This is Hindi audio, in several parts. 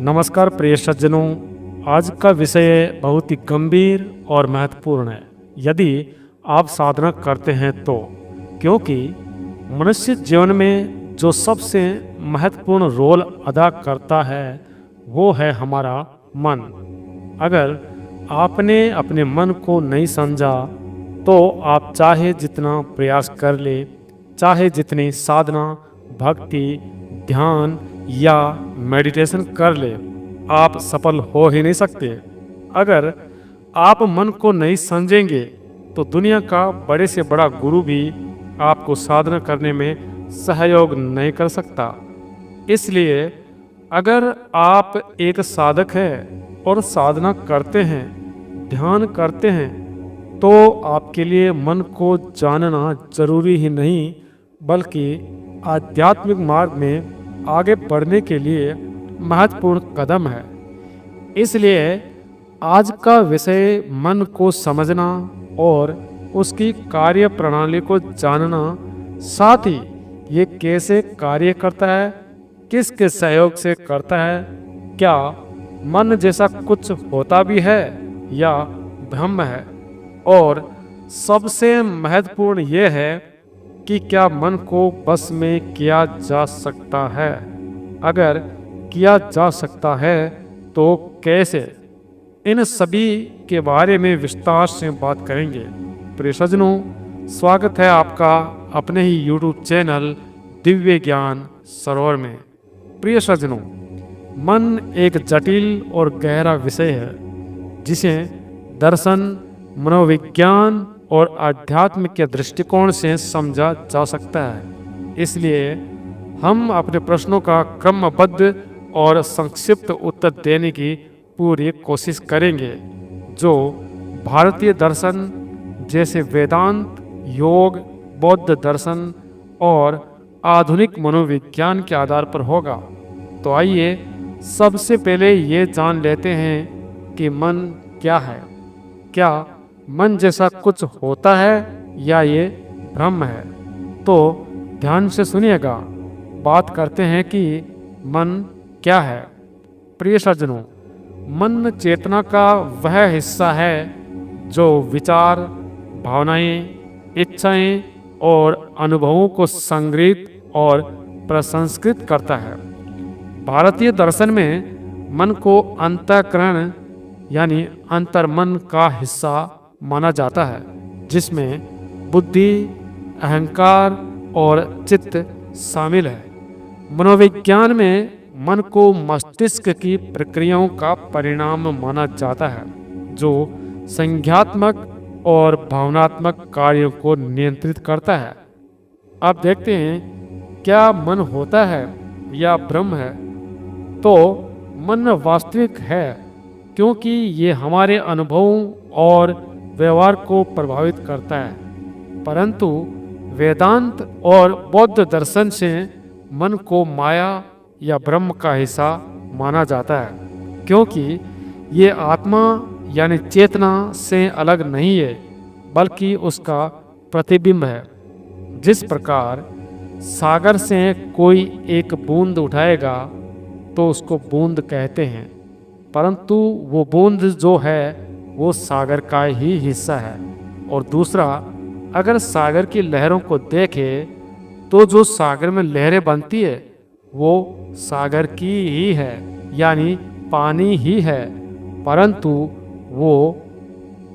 नमस्कार प्रिय सज्जनों। आज का विषय बहुत ही गंभीर और महत्वपूर्ण है यदि आप साधना करते हैं तो, क्योंकि मनुष्य जीवन में जो सबसे महत्वपूर्ण रोल अदा करता है वो है हमारा मन। अगर आपने अपने मन को नहीं समझा तो आप चाहे जितना प्रयास कर ले, चाहे जितनी साधना, भक्ति, ध्यान या मेडिटेशन कर ले, आप सफल हो ही नहीं सकते। अगर आप मन को नहीं समझेंगे तो दुनिया का बड़े से बड़ा गुरु भी आपको साधना करने में सहयोग नहीं कर सकता। इसलिए अगर आप एक साधक हैं और साधना करते हैं, ध्यान करते हैं, तो आपके लिए मन को जानना जरूरी ही नहीं बल्कि आध्यात्मिक मार्ग में आगे बढ़ने के लिए महत्वपूर्ण कदम है। इसलिए आज का विषय मन को समझना और उसकी कार्य प्रणाली को जानना, साथ ही ये कैसे कार्य करता है, किसके सहयोग से करता है, क्या मन जैसा कुछ होता भी है या भ्रम है, और सबसे महत्वपूर्ण ये है कि क्या मन को बस में किया जा सकता है। अगर किया जा सकता है तो कैसे, इन सभी के बारे में विस्तार से बात करेंगे। प्रिय सज्जनों, स्वागत है आपका अपने ही YouTube चैनल दिव्य ज्ञान सरोवर में। प्रिय सज्जनों, मन एक जटिल और गहरा विषय है जिसे दर्शन, मनोविज्ञान और आध्यात्म के दृष्टिकोण से समझा जा सकता है। इसलिए हम अपने प्रश्नों का क्रमबद्ध और संक्षिप्त उत्तर देने की पूरी कोशिश करेंगे, जो भारतीय दर्शन जैसे वेदांत, योग, बौद्ध दर्शन और आधुनिक मनोविज्ञान के आधार पर होगा। तो आइए सबसे पहले ये जान लेते हैं कि मन क्या है। क्या मन जैसा कुछ होता है या ये भ्रम है? तो ध्यान से सुनिएगा। बात करते हैं कि मन क्या है। प्रिय सज्जनों, मन चेतना का वह हिस्सा है जो विचार, भावनाएं, इच्छाएं और अनुभवों को संग्रहित और प्रसंस्कृत करता है। भारतीय दर्शन में मन को अंतःकरण यानी अंतर्मन का हिस्सा माना जाता है, जिसमें बुद्धि, अहंकार और चित्त शामिल है। मनोविज्ञान में मन को मस्तिष्क की प्रक्रियाओं का परिणाम माना जाता है, जो संज्ञात्मक और भावनात्मक कार्यों को नियंत्रित करता है। अब देखते हैं क्या मन होता है या भ्रम है। तो मन वास्तविक है क्योंकि ये हमारे अनुभवों और व्यवहार को प्रभावित करता है, परंतु वेदांत और बौद्ध दर्शन से मन को माया या ब्रह्म का हिस्सा माना जाता है, क्योंकि ये आत्मा यानी चेतना से अलग नहीं है बल्कि उसका प्रतिबिंब है। जिस प्रकार सागर से कोई एक बूंद उठाएगा तो उसको बूंद कहते हैं, परंतु वो बूंद जो है वो सागर का ही हिस्सा है। और दूसरा, अगर सागर की लहरों को देखें तो जो सागर में लहरें बनती है वो सागर की ही है यानी पानी ही है, परंतु वो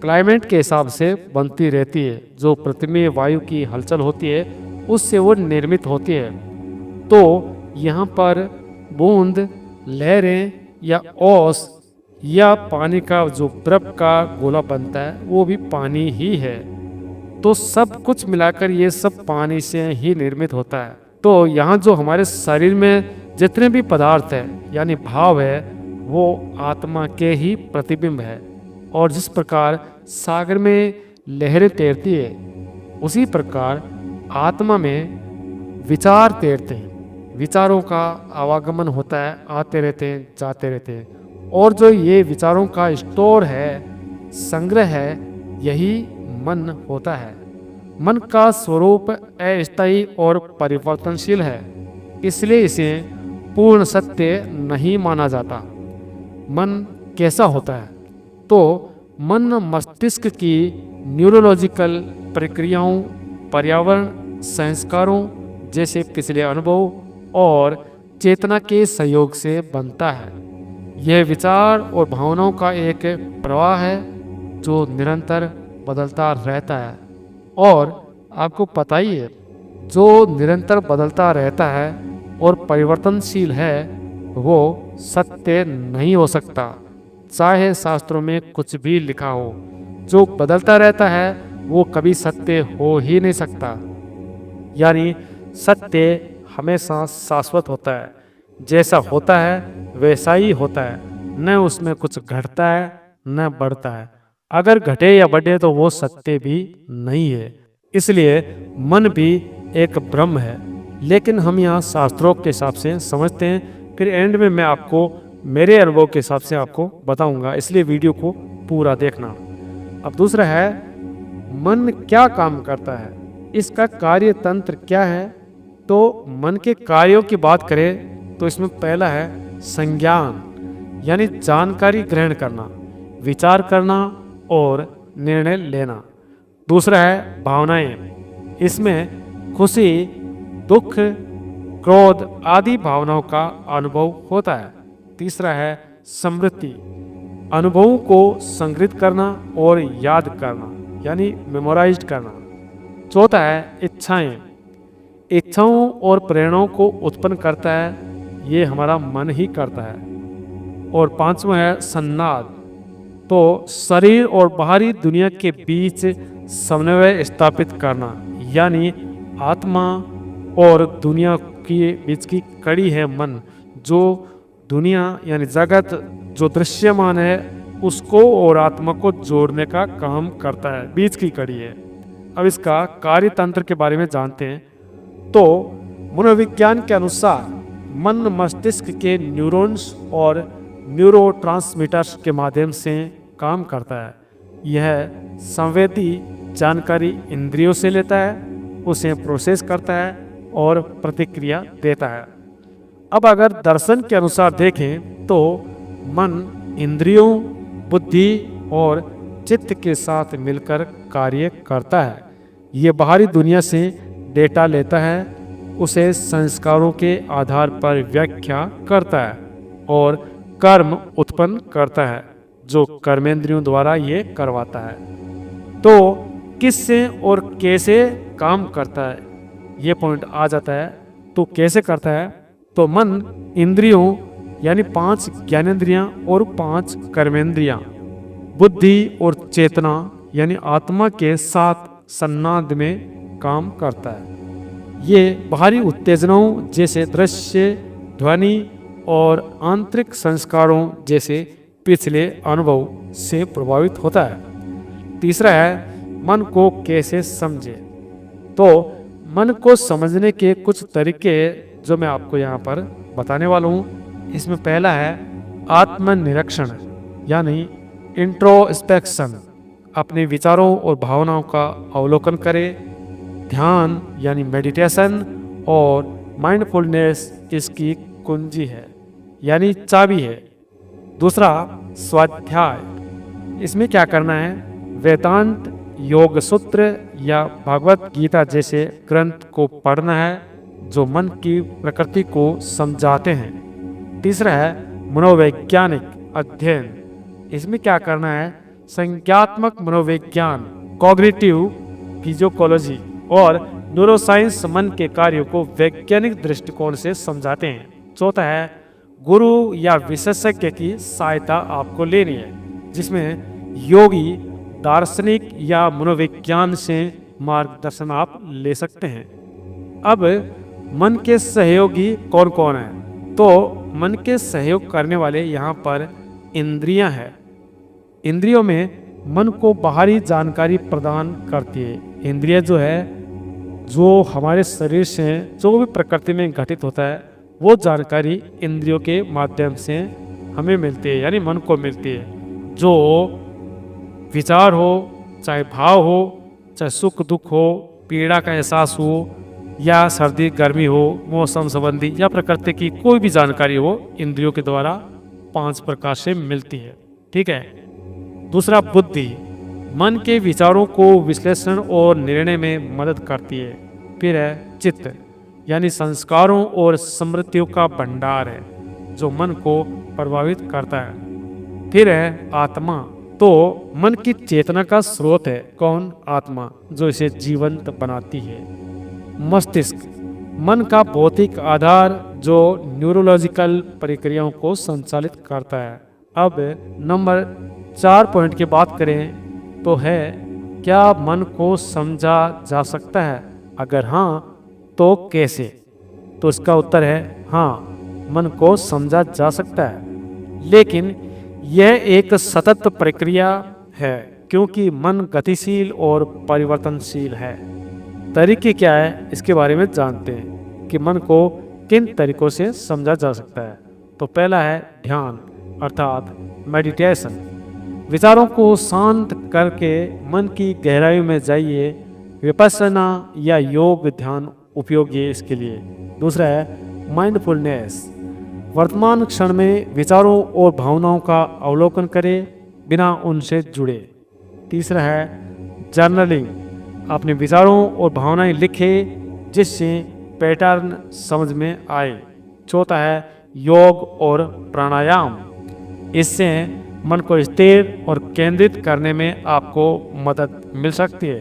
क्लाइमेट के हिसाब से बनती रहती है। जो पृथ्वी में वायु की हलचल होती है उससे वो निर्मित होती है। तो यहाँ पर बूंद, लहरें या ओस या पानी का जो बर्फ का गोला बनता है वो भी पानी ही है। तो सब कुछ मिलाकर ये सब पानी से ही निर्मित होता है। तो यहाँ जो हमारे शरीर में जितने भी पदार्थ हैं यानी भाव है वो आत्मा के ही प्रतिबिंब है। और जिस प्रकार सागर में लहरें तैरती है उसी प्रकार आत्मा में विचार तैरते हैं। विचारों का आवागमन होता है, आते रहते हैं, जाते रहते हैं। और जो ये विचारों का स्टोर है, संग्रह है, यही मन होता है। मन का स्वरूप अस्थायी और परिवर्तनशील है, इसलिए इसे पूर्ण सत्य नहीं माना जाता। मन कैसा होता है? तो मन मस्तिष्क की न्यूरोलॉजिकल प्रक्रियाओं, पर्यावरण, संस्कारों जैसे पिछले अनुभव और चेतना के सहयोग से बनता है। यह विचार और भावनाओं का एक प्रवाह है जो निरंतर बदलता रहता है। और आपको पता ही है, जो निरंतर बदलता रहता है और परिवर्तनशील है वो सत्य नहीं हो सकता, चाहे शास्त्रों में कुछ भी लिखा हो। जो बदलता रहता है वो कभी सत्य हो ही नहीं सकता। यानी सत्य हमेशा शाश्वत होता है, जैसा होता है वैसा ही होता है, न उसमें कुछ घटता है न बढ़ता है। अगर घटे या बढ़े तो वो सत्य भी नहीं है। इसलिए मन भी एक ब्रह्म है, लेकिन हम यहाँ शास्त्रों के हिसाब से समझते हैं। फिर एंड में मैं आपको मेरे अनुभव के हिसाब से आपको बताऊंगा, इसलिए वीडियो को पूरा देखना। अब दूसरा है, मन क्या काम करता है, इसका कार्य तंत्र क्या है? तो मन के कार्यों की बात करें तो इसमें पहला है संज्ञान, यानी जानकारी ग्रहण करना, विचार करना और निर्णय लेना। दूसरा है भावनाएं, इसमें खुशी, दुख, क्रोध आदि भावनाओं का अनुभव होता है। तीसरा है स्मृति, अनुभवों को संग्रहित करना और याद करना, यानी मेमोराइज करना। चौथा है इच्छाएं, इच्छाओं और प्रेरणाओं को उत्पन्न करता है, ये हमारा मन ही करता है। और पांचवा है संनाद, तो शरीर और बाहरी दुनिया के बीच समन्वय स्थापित करना, यानी आत्मा और दुनिया के बीच की कड़ी है मन, जो दुनिया यानी जगत जो दृश्यमान है उसको और आत्मा को जोड़ने का काम करता है, बीच की कड़ी है। अब इसका कार्य तंत्र के बारे में जानते हैं। तो मनोविज्ञान के अनुसार मन मस्तिष्क के न्यूरॉन्स और न्यूरोट्रांसमीटर्स के माध्यम से काम करता है। यह संवेदी जानकारी इंद्रियों से लेता है, उसे प्रोसेस करता है और प्रतिक्रिया देता है। अब अगर दर्शन के अनुसार देखें तो मन इंद्रियों, बुद्धि और चित्त के साथ मिलकर कार्य करता है। ये बाहरी दुनिया से डेटा लेता है, उसे संस्कारों के आधार पर व्याख्या करता है और कर्म उत्पन्न करता है, जो कर्मेंद्रियों द्वारा ये करवाता है। तो किससे और कैसे काम करता है, ये पॉइंट आ जाता है। तो कैसे करता है? तो मन इंद्रियों यानी 5 ज्ञानेंद्रियां और 5 कर्मेंद्रियां, बुद्धि और चेतना यानी आत्मा के साथ संनाद में काम करता है। ये बाहरी उत्तेजनाओं जैसे दृश्य, ध्वनि और आंतरिक संस्कारों जैसे पिछले अनुभव से प्रभावित होता है। तीसरा है मन को कैसे समझे। तो मन को समझने के कुछ तरीके जो मैं आपको यहाँ पर बताने वाला हूँ। इसमें पहला है आत्मनिरीक्षण, यानी इंट्रोस्पेक्शन, अपने विचारों और भावनाओं का अवलोकन करें। ध्यान यानी मेडिटेशन और माइंडफुलनेस इसकी कुंजी है, यानी चाबी है। दूसरा स्वाध्याय, इसमें क्या करना है? वेदांत, योग सूत्र या भगवत गीता जैसे ग्रंथ को पढ़ना है जो मन की प्रकृति को समझाते हैं। तीसरा है मनोवैज्ञानिक अध्ययन, इसमें क्या करना है? संज्ञात्मक मनोविज्ञान, कॉग्निटिव फिजियोलॉजी और न्यूरोसाइंस मन के कार्यों को वैज्ञानिक दृष्टिकोण से समझाते हैं। चौथा है गुरु या विशेषज्ञ की सहायता आपको लेनी है, जिसमें योगी, दार्शनिक या मनोविज्ञान से मार्गदर्शन आप ले सकते हैं। अब मन के सहयोगी कौन कौन है? तो मन के सहयोग करने वाले यहाँ पर इंद्रियां हैं। इंद्रियों में मन को बाहरी जानकारी प्रदान करती है। इंद्रिय जो है, जो हमारे शरीर से जो भी प्रकृति में घटित होता है वो जानकारी इंद्रियों के माध्यम से हमें मिलती है, यानी मन को मिलती है। जो विचार हो, चाहे भाव हो, चाहे सुख दुख हो, पीड़ा का एहसास हो या सर्दी गर्मी हो, मौसम संबंधी या प्रकृति की कोई भी जानकारी हो, इंद्रियों के द्वारा 5 प्रकार से मिलती है। ठीक है। दूसरा, बुद्धि मन के विचारों को विश्लेषण और निर्णय में मदद करती है। फिर है चित्त, यानी संस्कारों और स्मृतियों का भंडार है जो मन को प्रभावित करता है। फिर है आत्मा, तो मन की चेतना का स्रोत है। कौन? आत्मा, जो इसे जीवंत बनाती है। मस्तिष्क मन का भौतिक आधार जो न्यूरोलॉजिकल प्रक्रियाओं को संचालित करता है। अब नंबर 4 पॉइंट की बात करें तो है, क्या मन को समझा जा सकता है? अगर हाँ तो कैसे? तो इसका उत्तर है हाँ, मन को समझा जा सकता है, लेकिन यह एक सतत प्रक्रिया है क्योंकि मन गतिशील और परिवर्तनशील है। तरीके क्या है इसके बारे में जानते हैं कि मन को किन तरीकों से समझा जा सकता है। तो पहला है ध्यान अर्थात मेडिटेशन। विचारों को शांत करके मन की गहराई में जाइए। विपश्यना या योग ध्यान उपयोगी है इसके लिए। दूसरा है माइंडफुलनेस, वर्तमान क्षण में विचारों और भावनाओं का अवलोकन करें बिना उनसे जुड़े। तीसरा है जर्नलिंग, अपने विचारों और भावनाएं लिखें जिससे पैटर्न समझ में आए। चौथा है योग और प्राणायाम, इससे मन को स्थिर और केंद्रित करने में आपको मदद मिल सकती है।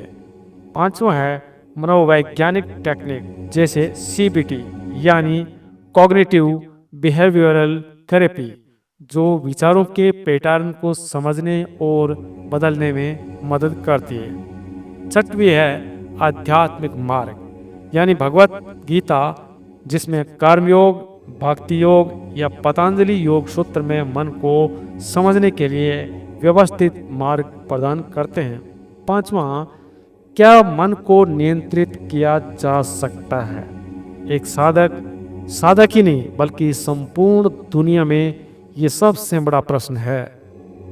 पांचवा है मनोवैज्ञानिक टेक्निक जैसे CBT यानी कॉग्निटिव बिहेवियरल थेरेपी, जो विचारों के पैटर्न को समझने और बदलने में मदद करती है। छठवीं है आध्यात्मिक मार्ग यानी भगवत गीता, जिसमें कर्मयोग, भक्ति योग या पतंजलि योग सूत्र में मन को समझने के लिए व्यवस्थित मार्ग प्रदान करते हैं। पांचवा, क्या मन को नियंत्रित किया जा सकता है? एक साधक ही नहीं बल्कि संपूर्ण दुनिया में ये सबसे बड़ा प्रश्न है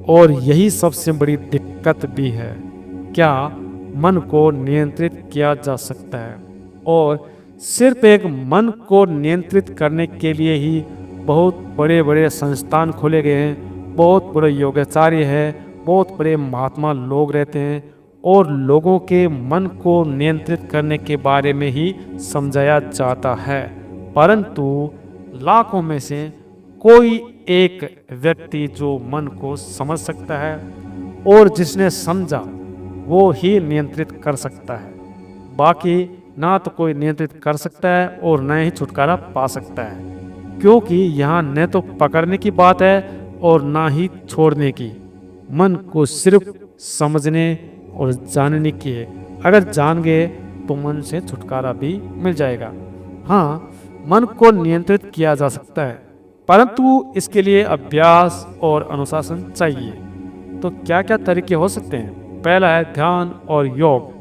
और यही सबसे बड़ी दिक्कत भी है। क्या मन को नियंत्रित किया जा सकता है? और सिर्फ एक मन को नियंत्रित करने के लिए ही बहुत बड़े बड़े संस्थान खोले गए हैं, बहुत बड़े योगाचार्य हैं, बहुत बड़े महात्मा लोग रहते हैं और लोगों के मन को नियंत्रित करने के बारे में ही समझाया जाता है। परंतु लाखों में से कोई एक व्यक्ति जो मन को समझ सकता है और जिसने समझा वो ही नियंत्रित कर सकता है। बाकी ना तो कोई नियंत्रित कर सकता है और न ही छुटकारा पा सकता है, क्योंकि यहाँ न तो पकड़ने की बात है और ना ही छोड़ने की। मन को सिर्फ समझने और जानने की है। अगर जान गए तो मन से छुटकारा भी मिल जाएगा। हाँ, मन को नियंत्रित किया जा सकता है, परंतु इसके लिए अभ्यास और अनुशासन चाहिए। तो क्या क्या तरीके हो सकते हैं? पहला है ध्यान और योग,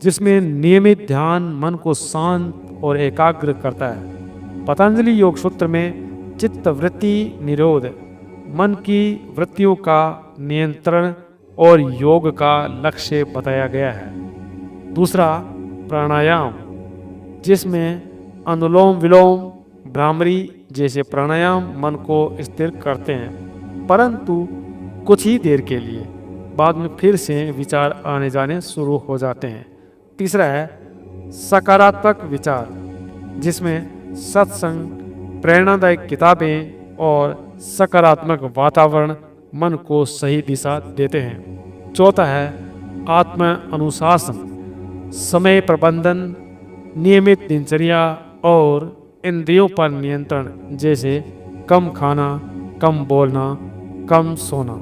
जिसमें नियमित ध्यान मन को शांत और एकाग्र करता है। पतंजलि योग सूत्र में चित्त वृत्ति निरोध, मन की वृत्तियों का नियंत्रण और योग का लक्ष्य बताया गया है। दूसरा प्राणायाम, जिसमें अनुलोम विलोम, भ्रामरी जैसे प्राणायाम मन को स्थिर करते हैं, परंतु कुछ ही देर के लिए, बाद में फिर से विचार आने जाने शुरू हो जाते हैं। तीसरा है सकारात्मक विचार, जिसमें सत्संग, प्रेरणादायक किताबें और सकारात्मक वातावरण मन को सही दिशा देते हैं। चौथा है आत्म अनुशासन, समय प्रबंधन, नियमित दिनचर्या और इंद्रियों पर नियंत्रण, जैसे कम खाना, कम बोलना, कम सोना।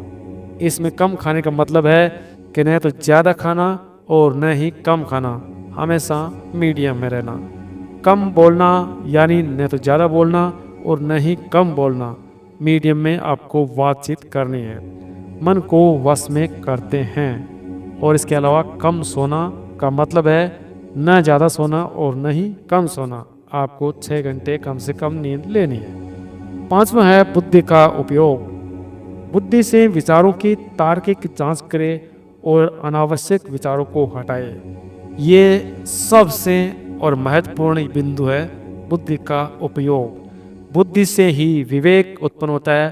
इसमें कम खाने का मतलब है कि न तो ज़्यादा खाना और न ही कम खाना, हमेशा मीडियम में रहना। कम बोलना यानी न तो ज़्यादा बोलना और न ही कम बोलना, मीडियम में आपको बातचीत करनी है। मन को वश में करते हैं। और इसके अलावा कम सोना का मतलब है न ज़्यादा सोना और न ही कम सोना, आपको 6 घंटे कम से कम नींद लेनी है। पांचवा है बुद्धि का उपयोग, बुद्धि से विचारों की तार्किक जांच करें और अनावश्यक विचारों को हटाए। ये सबसे और महत्वपूर्ण बिंदु है बुद्धि का उपयोग। बुद्धि से ही विवेक उत्पन्न होता है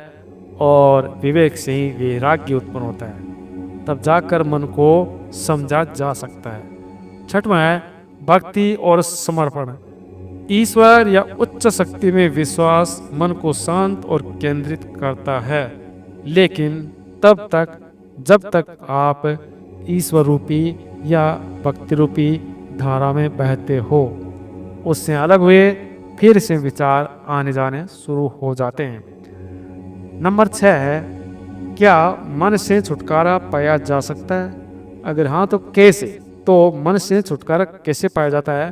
और विवेक से ही वैराग्य उत्पन्न होता है, तब जाकर मन को समझा जा सकता है। छठवां है भक्ति और समर्पण। ईश्वर या उच्च शक्ति में विश्वास मन को शांत और केंद्रित करता है, लेकिन तब तक जब तक आप ईश्वर रूपी या भक्ति रूपी धारा में बहते हो। उससे अलग हुए फिर से विचार आने जाने शुरू हो जाते हैं। नंबर 6 है क्या मन से छुटकारा पाया जा सकता है? अगर हाँ तो कैसे? तो मन से छुटकारा कैसे पाया जाता है?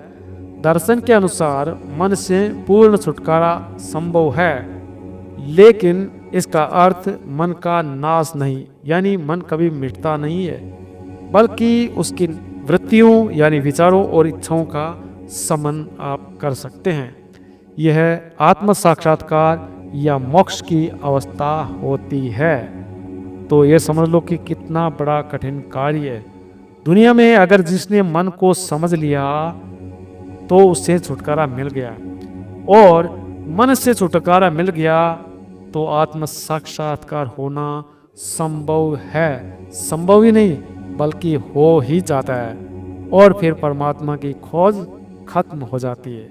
दर्शन के अनुसार मन से पूर्ण छुटकारा संभव है, लेकिन इसका अर्थ मन का नाश नहीं, यानी मन कभी मिटता नहीं है, बल्कि उसकी वृत्तियों यानी विचारों और इच्छाओं का समन आप कर सकते हैं। यह आत्म साक्षात्कार या मोक्ष की अवस्था होती है। तो ये समझ लो कि कितना बड़ा कठिन कार्य है। दुनिया में अगर जिसने मन को समझ लिया तो उससे छुटकारा मिल गया, और मन से छुटकारा मिल गया तो आत्म साक्षात्कार होना संभव है। संभव ही नहीं बल्कि हो ही जाता है, और फिर परमात्मा की खोज खत्म हो जाती है।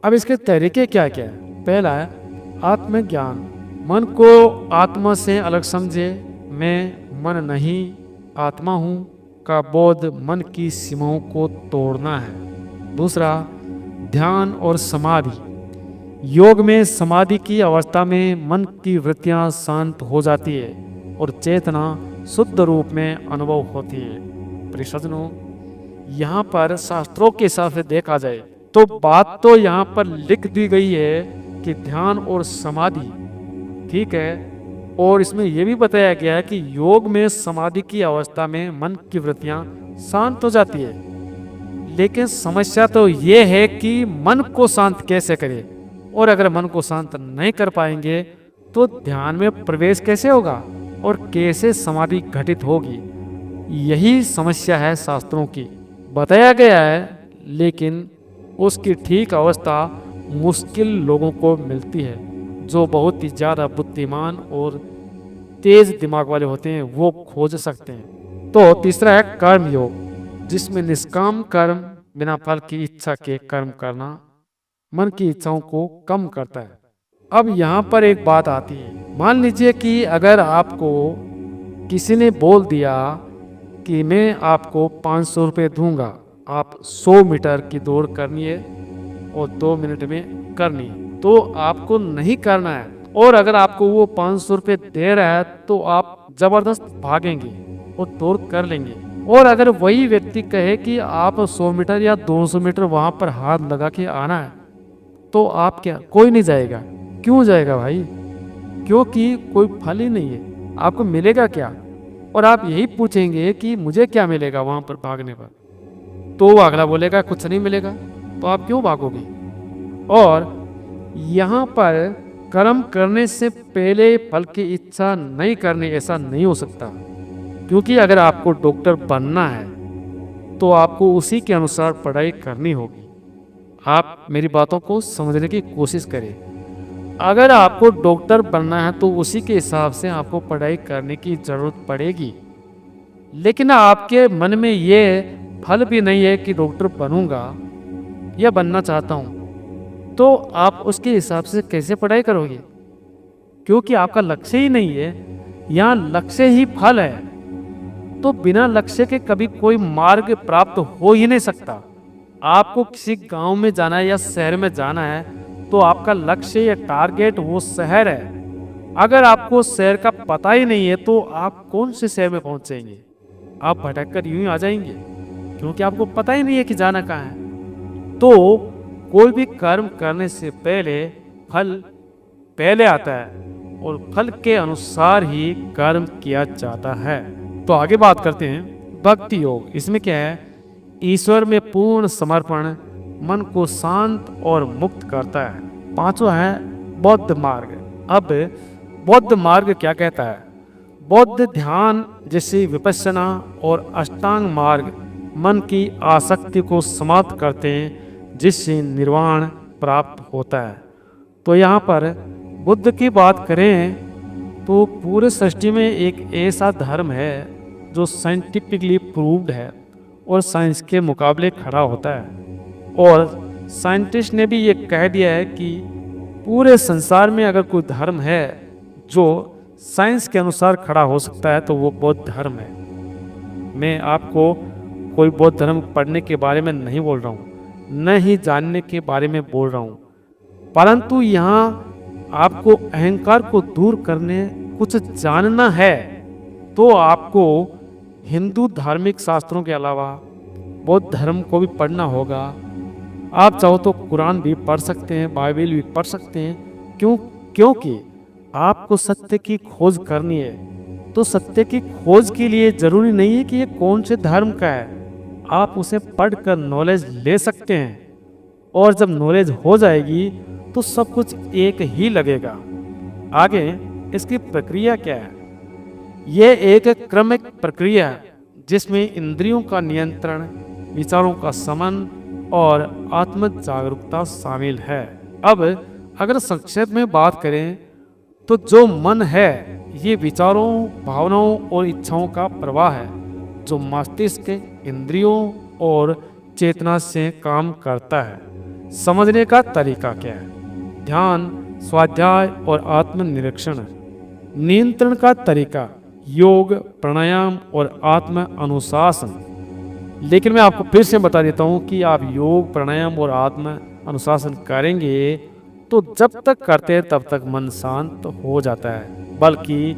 अब इसके तरीके क्या क्या है? पहला है आत्मज्ञान। मन को आत्मा से अलग समझे। मैं मन नहीं आत्मा हूँ का बोध मन की सीमाओं को तोड़ना है। दूसरा ध्यान और समाधि। योग में समाधि की अवस्था में मन की वृत्तियां शांत हो जाती है और चेतना शुद्ध रूप में अनुभव होती है। परिसज्जनों, यहाँ पर शास्त्रों के हिसाब से देखा जाए तो बात तो यहाँ पर लिख दी गई है कि ध्यान और समाधि, ठीक है, और इसमें यह भी बताया गया है कि योग में समाधि की अवस्था में मन की वृत्तियां शांत हो जाती है। लेकिन समस्या तो ये है कि मन को शांत कैसे करें, और अगर मन को शांत नहीं कर पाएंगे तो ध्यान में प्रवेश कैसे होगा और कैसे समाधि घटित होगी। यही समस्या है शास्त्रों की। बताया गया है, लेकिन उसकी ठीक अवस्था मुश्किल लोगों को मिलती है। जो बहुत ही ज़्यादा बुद्धिमान और तेज दिमाग वाले होते हैं वो खोज सकते हैं। तो तीसरा है कर्म योग, जिसमें निष्काम कर्म बिना फल की इच्छा के कर्म करना मन की इच्छाओं को कम करता है। अब यहाँ पर एक बात आती है। मान लीजिए कि अगर आपको किसी ने बोल दिया कि मैं आपको 500 रुपये दूंगा, आप 100 मीटर की दौड़ करनी है और 2 मिनट में करनी है, तो आपको नहीं करना है। और अगर आपको वो 500 रुपये दे रहा है तो आप जबरदस्त भागेंगे और दौड़ कर लेंगे। और अगर वही व्यक्ति कहे कि आप 100 मीटर या 200 मीटर वहां पर हाथ लगा के आना है, तो आप क्या, कोई नहीं जाएगा। क्यों जाएगा भाई? क्योंकि कोई फल ही नहीं है, आपको मिलेगा क्या? और आप यही पूछेंगे कि मुझे क्या मिलेगा वहां पर भागने पर, तो वो अगला बोलेगा कुछ नहीं मिलेगा, तो आप क्यों भागोगे? और यहाँ पर कर्म करने से पहले फल की इच्छा नहीं करनी, ऐसा नहीं हो सकता। क्योंकि अगर आपको डॉक्टर बनना है तो आपको उसी के अनुसार पढ़ाई करनी होगी। आप मेरी बातों को समझने की कोशिश करें। अगर आपको डॉक्टर बनना है तो उसी के हिसाब से आपको पढ़ाई करने की जरूरत पड़ेगी। लेकिन आपके मन में ये फल भी नहीं है कि डॉक्टर बनूंगा या बनना चाहता हूं, तो आप उसके हिसाब से कैसे पढ़ाई करोगे? क्योंकि आपका लक्ष्य ही नहीं है, यहाँ लक्ष्य ही फल है। तो बिना लक्ष्य के कभी कोई मार्ग प्राप्त हो ही नहीं सकता। आपको किसी गांव में जाना है या शहर में जाना है तो आपका लक्ष्य या टारगेट वो शहर है। अगर आपको शहर का पता ही नहीं है तो आप कौन से शहर में पहुंचेंगे? आप भटक कर यूं ही आ जाएंगे, क्योंकि आपको पता ही नहीं है कि जाना कहाँ है। तो कोई भी कर्म करने से पहले फल पहले आता है और फल के अनुसार ही कर्म किया जाता है। तो आगे बात करते हैं भक्ति योग। इसमें क्या है? ईश्वर में पूर्ण समर्पण मन को शांत और मुक्त करता है। पांचवा है बौद्ध मार्ग। अब बौद्ध मार्ग क्या कहता है? बौद्ध ध्यान जैसे विपश्यना और अष्टांग मार्ग मन की आसक्ति को समाप्त करते हैं, जिससे निर्वाण प्राप्त होता है। तो यहाँ पर बुद्ध की बात करें तो पूरे सृष्टि में एक ऐसा धर्म है जो साइंटिफिकली प्रूव्ड है और साइंस के मुकाबले खड़ा होता है। और साइंटिस्ट ने भी ये कह दिया है कि पूरे संसार में अगर कोई धर्म है जो साइंस के अनुसार खड़ा हो सकता है तो वो बौद्ध धर्म है। मैं आपको कोई बौद्ध धर्म पढ़ने के बारे में नहीं बोल रहा हूँ, न ही जानने के बारे में बोल रहा हूँ, परंतु यहाँ आपको अहंकार को दूर करने कुछ जानना है तो आपको हिंदू धार्मिक शास्त्रों के अलावा बौद्ध धर्म को भी पढ़ना होगा। आप चाहो तो कुरान भी पढ़ सकते हैं, बाइबल भी पढ़ सकते हैं। क्योंकि आपको सत्य की खोज करनी है। तो सत्य की खोज के लिए जरूरी नहीं है कि ये कौन से धर्म का है, आप उसे पढ़कर नॉलेज ले सकते हैं और जब नॉलेज हो जाएगी तो सब कुछ एक ही लगेगा। आगे इसकी प्रक्रिया क्या है? यह एक क्रमिक प्रक्रिया है जिसमें इंद्रियों का नियंत्रण, विचारों का समन और आत्म जागरूकता शामिल है। अब अगर संक्षेप में बात करें तो जो मन है ये विचारों, भावनाओं और इच्छाओं का प्रवाह है जो मस्तिष्क, इंद्रियों और चेतना से काम करता है। समझने का तरीका क्या है? ध्यान, स्वाध्याय और आत्मनिरीक्षण। नियंत्रण का तरीका योग, प्राणायाम और आत्म अनुशासन। लेकिन मैं आपको फिर से बता देता हूं कि आप योग, प्राणायाम और आत्म अनुशासन करेंगे तो जब तक करते हैं तब तक मन शांत हो जाता है, बल्कि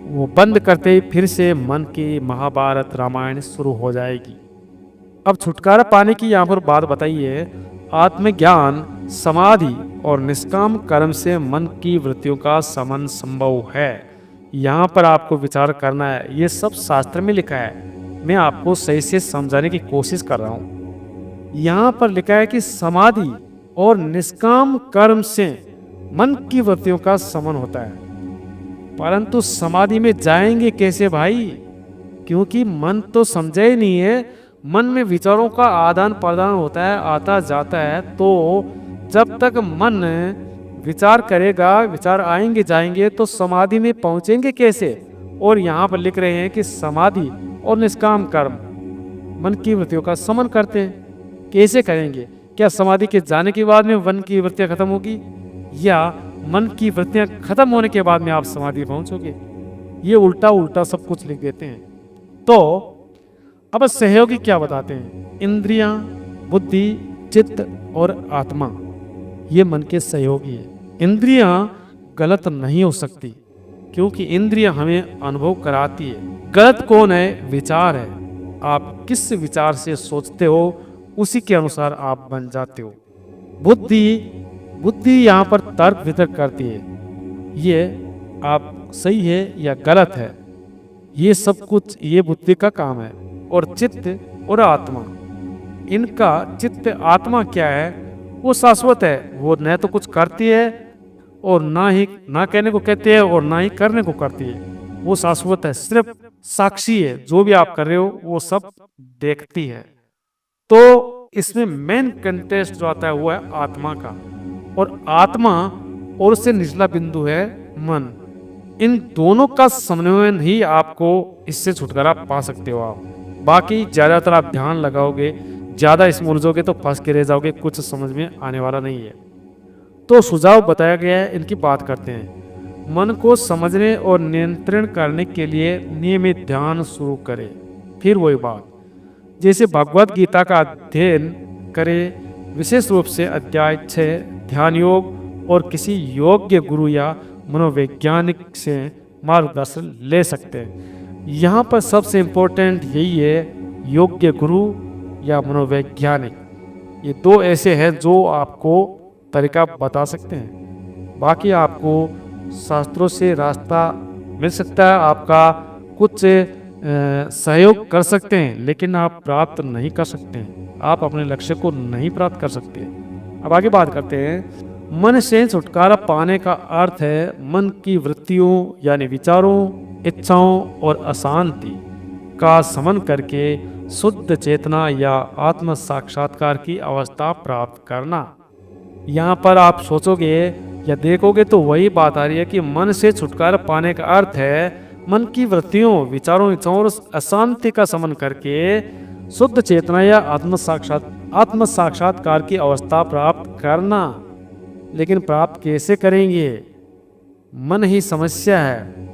वो बंद करते ही फिर से मन की महाभारत रामायण शुरू हो जाएगी। अब छुटकारा पाने की यहाँ पर बात बताइए। आत्मज्ञान, समाधि और निष्काम कर्म से मन की वृत्तियों का समन संभव है। यहाँ पर आपको विचार करना है, ये सब शास्त्र में लिखा है, मैं आपको सही से समझाने की कोशिश कर रहा हूँ। यहाँ पर लिखा है कि समाधि और निष्काम कर्म से मन की वृत्तियों का समन होता है। परंतु समाधि में जाएंगे कैसे भाई? क्योंकि मन तो समझा ही नहीं है। मन में विचारों का आदान प्रदान होता है, आता जाता है। तो जब तक मन विचार करेगा, विचार आएंगे जाएंगे, तो समाधि में पहुंचेंगे कैसे? और यहाँ पर लिख रहे हैं कि समाधि और निष्काम कर्म मन की वृत्तियों का समन करते हैं। कैसे करेंगे? क्या समाधि के जाने के बाद में मन की वृत्तियां खत्म होगी, या मन की वृत्तियां खत्म होने के बाद में आप समाधि पहुंचोगे? ये उल्टा उल्टा सब कुछ लिख देते हैं। तो अब सहयोगी क्या बताते हैं? इंद्रियां, बुद्धि, चित्त और आत्मा, ये मन के सहयोगी है। इंद्रियां गलत नहीं हो सकती क्योंकि इंद्रियां हमें अनुभव कराती है। गलत कौन है? विचार है। आप किस विचार से सोचते हो उसी के अनुसार आप बन जाते हो। बुद्धि यहाँ पर तर्क वितर्क करती है, ये आप सही है या गलत है, ये सब कुछ ये बुद्धि का काम है। और चित्त और आत्मा, इनका चित्त आत्मा क्या है? वो शाश्वत है। वो न तो कुछ करती है और ना कहने को कहती है और ना ही करने को करती है। वो शाश्वत है, सिर्फ साक्षी है। जो भी आप कर रहे हो वो सब देखती है। तो इसमें मेन कंटेस्ट जो आता है वो है आत्मा का, और आत्मा और उससे निचला बिंदु है मन। इन दोनों का समन्वय ही आपको इससे छुटकारा पा सकते हो आप। बाकी ज्यादातर आप ध्यान लगाओगे, ज्यादा इसमें उलझोगे तो फंस के रह जाओगे, कुछ समझ में आने वाला नहीं है। तो सुझाव बताया गया है, इनकी बात करते हैं। मन को समझने और नियंत्रण करने के लिए नियमित ध्यान शुरू करें। फिर वही बात, जैसे भगवत गीता का अध्ययन करें, विशेष रूप से अध्याय 6 ध्यान योग, और किसी योग्य गुरु या मनोवैज्ञानिक से मार्गदर्शन ले सकते हैं। यहाँ पर सबसे इम्पोर्टेंट यही है, योग्य गुरु या मनोवैज्ञानिक। ये दो ऐसे हैं जो आपको तरीका बता सकते हैं। बाकी आपको शास्त्रों से रास्ता मिल सकता है, आपका कुछ सहयोग कर सकते हैं, लेकिन आप प्राप्त नहीं कर सकते हैं। आप अपने लक्ष्य को नहीं प्राप्त कर सकते। अब आगे बात करते हैं। मन से छुटकारा पाने का अर्थ है मन की वृत्तियों यानी विचारों, इच्छाओं और अशांति का समन करके शुद्ध चेतना या आत्म साक्षात्कार की अवस्था प्राप्त करना। यहाँ पर आप सोचोगे या देखोगे तो वही बात आ रही है कि मन से छुटकारा पाने का अर्थ है मन की वृत्तियों, विचारों, इच्छाओं और अशांति का समन करके शुद्ध चेतना या आत्म साक्षात्कार की अवस्था प्राप्त करना। लेकिन प्राप्त कैसे करेंगे? मन ही समस्या है।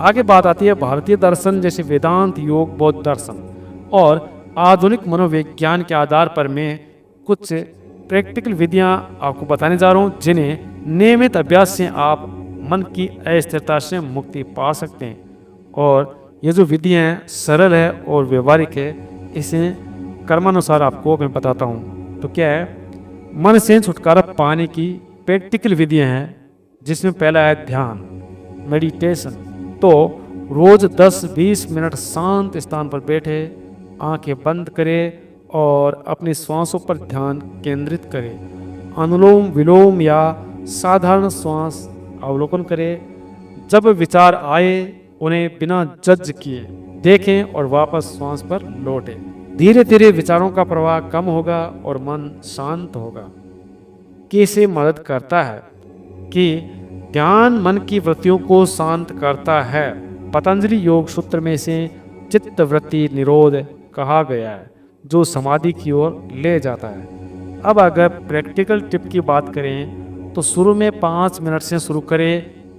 आगे बात आती है भारतीय दर्शन जैसे वेदांत, योग, बौद्ध दर्शन और आधुनिक मनोविज्ञान के आधार पर मैं कुछ प्रैक्टिकल विधियां आपको बताने जा रहा हूं जिन्हें नियमित अभ्यास से आप मन की अस्थिरता से मुक्ति पा सकते हैं। और ये जो विधियां हैं सरल है और व्यवहारिक है, इसे कर्मानुसार आपको मैं बताता हूँ। तो क्या है, मन से छुटकारा पाने की प्रैक्टिकल विधियां हैं जिसमें पहला है ध्यान, मेडिटेशन। तो रोज 10-20 मिनट शांत स्थान पर बैठे, आंखें बंद करें और अपनी श्वासों पर ध्यान केंद्रित करें। अनुलोम विलोम या साधारण श्वास अवलोकन करें। जब विचार आए उन्हें बिना जज किए देखें और वापस श्वास पर लौटें। धीरे धीरे विचारों का प्रवाह कम होगा और मन शांत होगा। कैसे मदद करता है कि ध्यान मन की वृत्तियों को शांत करता है। पतंजलि योग सूत्र में से चित्त वृत्ति निरोध कहा गया है जो समाधि की ओर ले जाता है। अब अगर प्रैक्टिकल टिप की बात करें तो शुरू में 5 मिनट से शुरू करें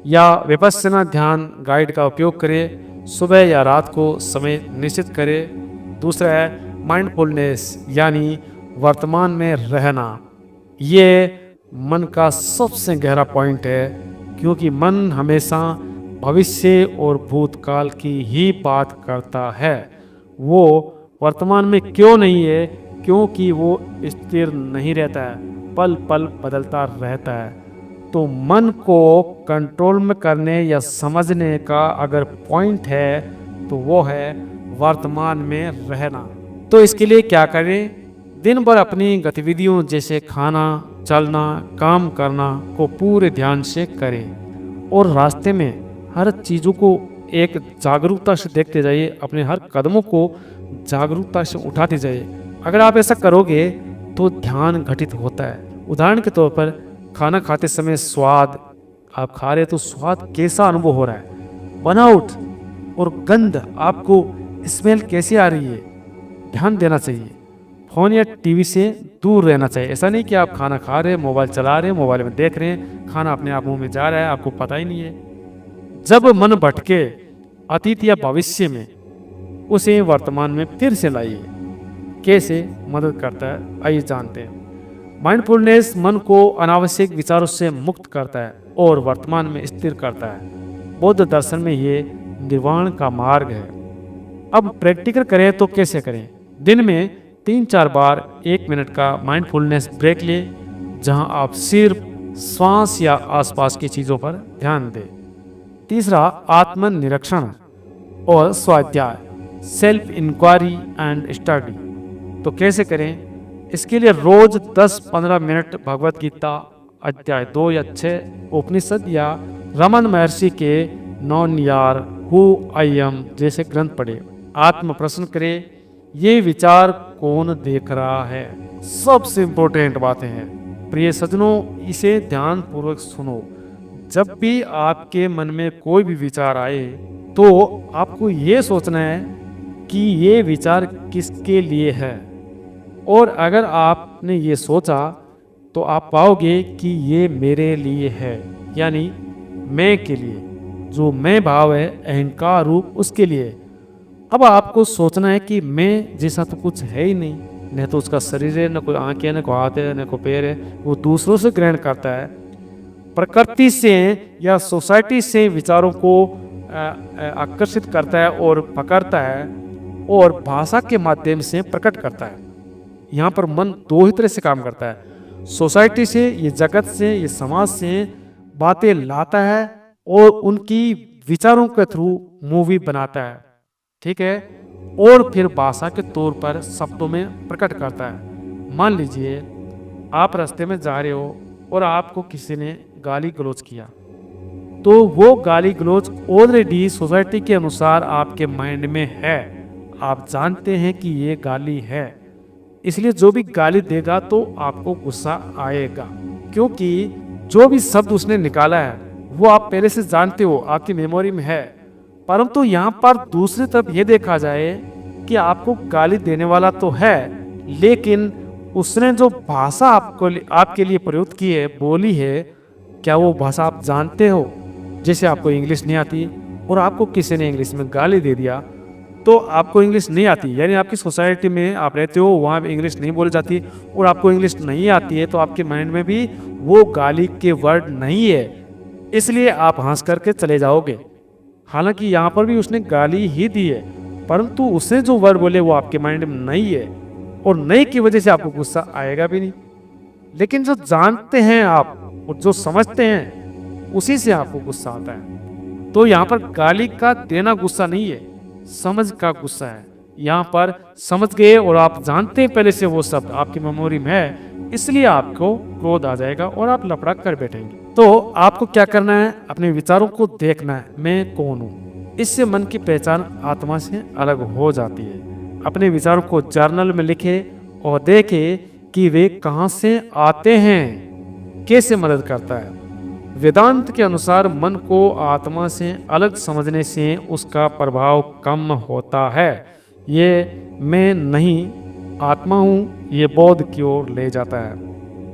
या विपश्यना ध्यान गाइड का उपयोग करें। सुबह या रात को समय निश्चित करें। दूसरा है माइंडफुलनेस यानी वर्तमान में रहना। ये मन का सबसे गहरा पॉइंट है क्योंकि मन हमेशा भविष्य और भूतकाल की ही बात करता है। वो वर्तमान में क्यों नहीं है? क्योंकि वो स्थिर नहीं रहता है, पल पल बदलता रहता है। तो मन को कंट्रोल में करने या समझने का अगर पॉइंट है तो वो है वर्तमान में रहना। तो इसके लिए क्या करें? दिन भर अपनी गतिविधियों जैसे खाना, चलना, काम करना को पूरे ध्यान से करें और रास्ते में हर चीज़ों को एक जागरूकता से देखते जाइए। अपने हर कदमों को जागरूकता से उठाते जाइए। अगर आप ऐसा करोगे तो ध्यान घटित होता है। उदाहरण के तौर पर खाना खाते समय स्वाद, आप खा रहे तो स्वाद कैसा अनुभव हो रहा है, बनावट और गंध, आपको स्मेल कैसी आ रही है, ध्यान देना चाहिए। फोन या टीवी से दूर रहना चाहिए। ऐसा नहीं कि आप खाना खा रहे हैं, मोबाइल चला रहे हैं, मोबाइल में देख रहे हैं, खाना अपने आप मुंह में जा रहा है, आपको पता ही नहीं है। जब मन भटके अतीत या भविष्य में, उसे वर्तमान में फिर से लाइए। कैसे मदद करता है आइए जानते हैं। माइंडफुलनेस मन को अनावश्यक विचारों से मुक्त करता है और वर्तमान में स्थिर करता है। बौद्ध दर्शन में ये निर्वाण का मार्ग है। अब प्रैक्टिकल करें तो कैसे करें? दिन में 3-4 बार 1 मिनट का माइंडफुलनेस ब्रेक लें जहां आप सिर्फ श्वास या आसपास की चीज़ों पर ध्यान दें। तीसरा आत्मनिरीक्षण और स्वाध्याय, सेल्फ इंक्वायरी एंड स्टडी। तो कैसे करें? इसके लिए रोज 10-15 मिनट भगवत गीता अध्याय 2 या 6, उपनिषद या रमन महर्षि के नॉन यार, हु आई एम जैसे ग्रंथ पढ़े। आत्म प्रश्न करें, ये विचार कौन देख रहा है? सबसे इंपॉर्टेंट बातें हैं प्रिय सज्जनों, इसे ध्यान पूर्वक सुनो। जब भी आपके मन में कोई भी विचार आए तो आपको ये सोचना है कि ये विचार किसके लिए है। और अगर आपने ये सोचा तो आप पाओगे कि ये मेरे लिए है, यानी मैं के लिए। जो मैं भाव है अहंकार रूप, उसके लिए। अब आपको सोचना है कि मैं जैसा तो कुछ है ही नहीं, न तो उसका शरीर है, न कोई आंखें, न कोई हाथ है, न कोई पैर है। वो दूसरों से ग्रहण करता है, प्रकृति से या सोसाइटी से विचारों को आकर्षित करता है और पकड़ता है और भाषा के माध्यम से प्रकट करता है। यहाँ पर मन 2 ही तरह से काम करता है। सोसाइटी से, ये जगत से, ये समाज से बातें लाता है और उनकी विचारों के थ्रू मूवी बनाता है, ठीक है, और फिर भाषा के तौर पर शब्दों में प्रकट करता है। मान लीजिए आप रास्ते में जा रहे हो और आपको किसी ने गाली गलौज किया, तो वो गाली गलौज ऑलरेडी सोसाइटी के अनुसार आपके माइंड में है। आप जानते हैं कि ये गाली है, इसलिए जो भी गाली देगा तो आपको गुस्सा आएगा, क्योंकि जो भी शब्द उसने निकाला है वो आप पहले से जानते हो, आपकी मेमोरी में है। परंतु यहाँ पर दूसरी तरफ ये देखा जाए कि आपको गाली देने वाला तो है, लेकिन उसने जो भाषा आपके लिए प्रयुक्त की है, बोली है, क्या वो भाषा आप जानते हो? जैसे आपको इंग्लिश नहीं आती और आपको किसी ने इंग्लिश में गाली दे दिया, तो आपको इंग्लिश नहीं आती, यानी आपकी सोसाइटी में आप रहते हो वहाँ पे इंग्लिश नहीं बोली जाती और आपको इंग्लिश नहीं आती है, तो आपके माइंड में भी वो गाली के वर्ड नहीं है, इसलिए आप हंस करके चले जाओगे। हालांकि यहाँ पर भी उसने गाली ही दी है, परंतु उसने जो वर्ड बोले वो आपके माइंड में नहीं है और नहीं की वजह से आपको गुस्सा आएगा भी नहीं। लेकिन जो जानते हैं आप और जो समझते हैं उसी से आपको गुस्सा आता है। तो यहाँ पर गाली का देना गुस्सा नहीं है, समझ का गुस्सा है। यहाँ पर समझ गए और आप जानते हैं पहले से वो शब्द आपकी मेमोरी में है, इसलिए आपको क्रोध आ जाएगा और आप लफड़ा कर बैठेंगे। तो आपको क्या करना है, अपने विचारों को देखना है, मैं कौन हूँ। इससे मन की पहचान आत्मा से अलग हो जाती है। अपने विचारों को जर्नल में लिखे और देखे कि वे कहाँ से आते हैं, कैसे मदद करता है। वेदांत के अनुसार मन को आत्मा से अलग समझने से उसका प्रभाव कम होता है। ये मैं नहीं आत्मा हूँ, ये बोध की ओर ले जाता है।